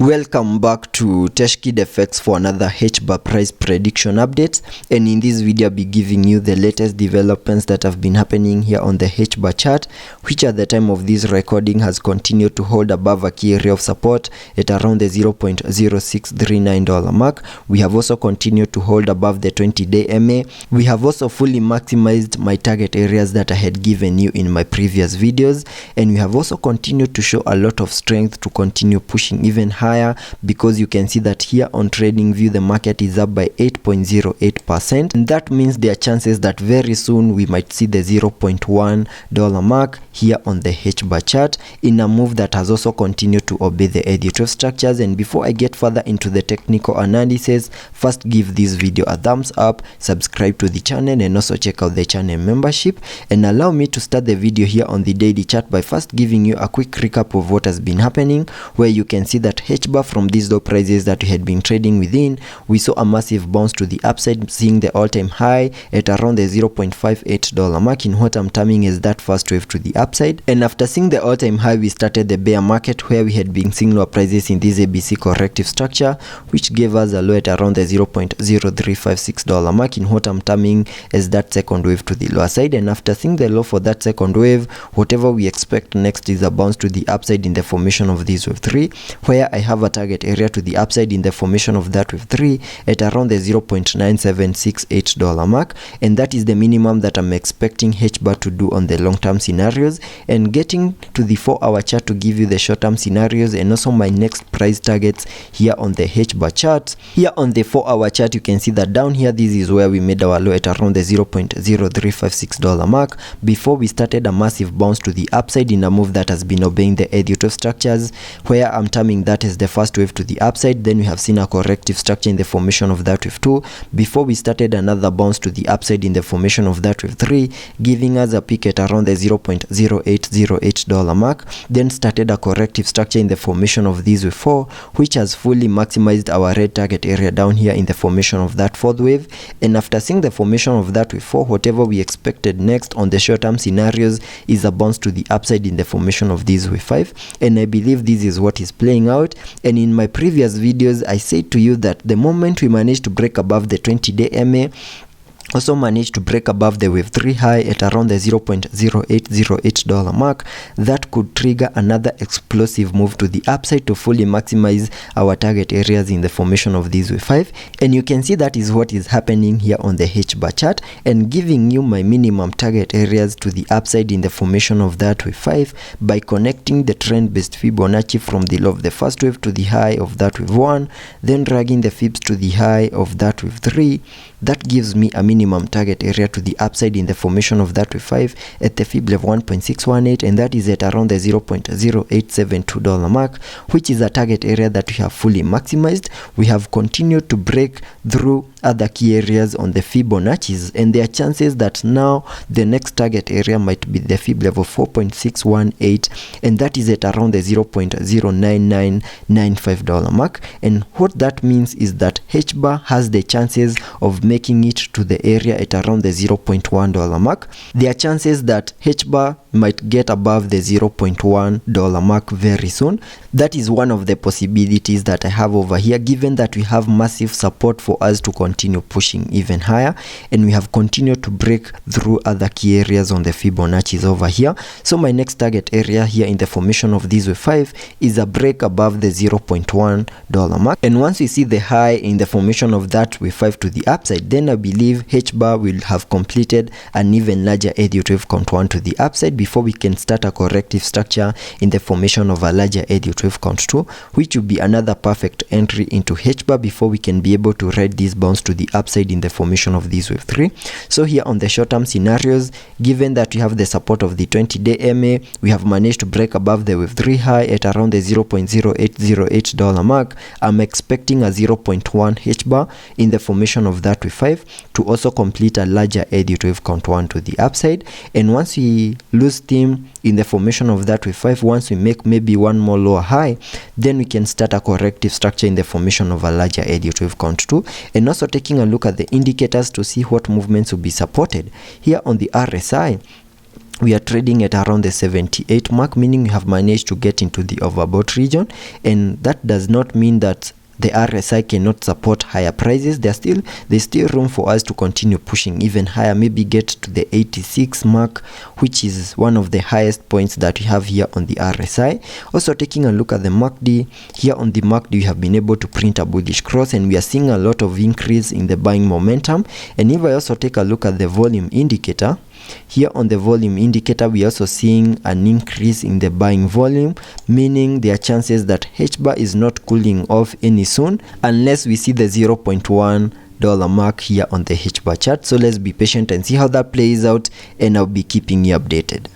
Welcome back to Teshkid FX for another Hbar price prediction update, and in this video I'll be giving you the latest developments that have been happening here on the Hbar chart, which at the time of this recording has continued to hold above a key area of support at around the $0.0639 mark. We have also continued to hold above the 20-day MA. We have also fully maximized my target areas that I had given you in my previous videos, and we have also continued to show a lot of strength to continue pushing even higher, because you can see that here on TradingView the market is up by 8.08%, and that means there are chances that very soon we might see the $0.1 mark here on the Hbar chart in a move that has also continued to obey the Elliot structures. And before I get further into the technical analysis, first give this video a thumbs up, subscribe to the channel, and also check out the channel membership. And allow me to start the video here on the daily chart by first giving you a quick recap of what has been happening, where you can see that Hbar, from these low prices that we had been trading within, we saw a massive bounce to the upside, seeing the all-time high at around the $0.58 mark in what I'm terming as that first wave to the upside. And after seeing the all-time high, we started the bear market, where we had been seeing lower prices in this ABC corrective structure, which gave us a low at around the $0.0356 mark in what I'm terming as that second wave to the lower side. And after seeing the low for that second wave, whatever we expect next is a bounce to the upside in the formation of this wave 3, where I have a target area to the upside in the formation of that wave 3 at around the $0.9768 mark, and that is the minimum that I'm expecting Hbar to do on the long-term scenarios. And getting to the 4-hour chart to give you the short-term scenarios and also my next price targets here on the Hbar chart. Here on the 4-hour chart, you can see that down here, this is where we made our low at around the $0.0356 mark before we started a massive bounce to the upside in a move that has been obeying the Elliot structures, where I'm terming that as the first wave to the upside. Then we have seen a corrective structure in the formation of that wave 2 before we started another bounce to the upside in the formation of that wave 3, giving us a peak at around the $0.0808 mark. Then started a corrective structure in the formation of this wave 4, which has fully maximized our red target area down here in the formation of that fourth wave. And after seeing the formation of that wave 4, whatever we expected next on the short-term scenarios is a bounce to the upside in the formation of this wave 5, and I believe this is what is playing out. And in my previous videos I said to you that the moment we manage to break above the 20-day MA, also managed to break above the wave 3 high at around the $0.0808 mark, that could trigger another explosive move to the upside to fully maximize our target areas in the formation of this wave 5. And you can see that is what is happening here on the Hbar chart, and giving you my minimum target areas to the upside in the formation of that wave 5 by connecting the trend-based Fibonacci from the low of the first wave to the high of that wave 1, then dragging the fibs to the high of that wave 3. That gives me a minimum target area to the upside in the formation of that wave 5 at the fib level 1.618, and that is at around the $0.0872 mark, which is a target area that we have fully maximized. We have continued to break through other key areas on the Fibonacci's, and there are chances that now the next target area might be the fib level 4.618, and that is at around the $0.09995 mark. And what that means is that Hbar has the chances of making it to the area at around the $0.1 mark. There are chances that Hbar might get above the $0.1 mark very soon. That is one of the possibilities that I have over here, given that we have massive support for us to continue pushing even higher, and we have continued to break through other key areas on the Fibonacci's over here. So my next target area here in the formation of this wave 5 is a break above the $0.1 mark, and once we see the high in the formation of that wave 5 to the upside, then I believe Hbar will have completed an even larger Elliot wave count 1 to the upside before we can start a corrective structure in the formation of a larger Elliot wave count 2, which will be another perfect entry into Hbar before we can be able to ride this bounce to the upside in the formation of this wave 3. So here on the short-term scenarios, given that we have the support of the 20-day MA, we have managed to break above the wave 3 high at around the $0.0808 mark. I'm expecting a 0.1 Hbar in the formation of that wave 5 to also complete a larger Elliot wave count 1 to the upside. And once we lose steam in the formation of that wave 5, once we make maybe one more lower high, then we can start a corrective structure in the formation of a larger Elliot wave count 2, and also taking a look at the indicators to see what movements will be supported. Here on the RSI, we are trading at around the 78 mark, meaning we have managed to get into the overbought region, and that does not mean that the RSI cannot support higher prices. There's still room for us to continue pushing even higher, maybe get to the 86 mark, which is one of the highest points that we have here on the RSI. Also taking a look at the MACD, here on the MACD we have been able to print a bullish cross, and we are seeing a lot of increase in the buying momentum. And if I also take a look at the volume indicator, here on the volume indicator, we are also seeing an increase in the buying volume, meaning there are chances that Hbar is not cooling off any soon unless we see the $0.1 mark here on the Hbar chart. So let's be patient and see how that plays out, and I'll be keeping you updated.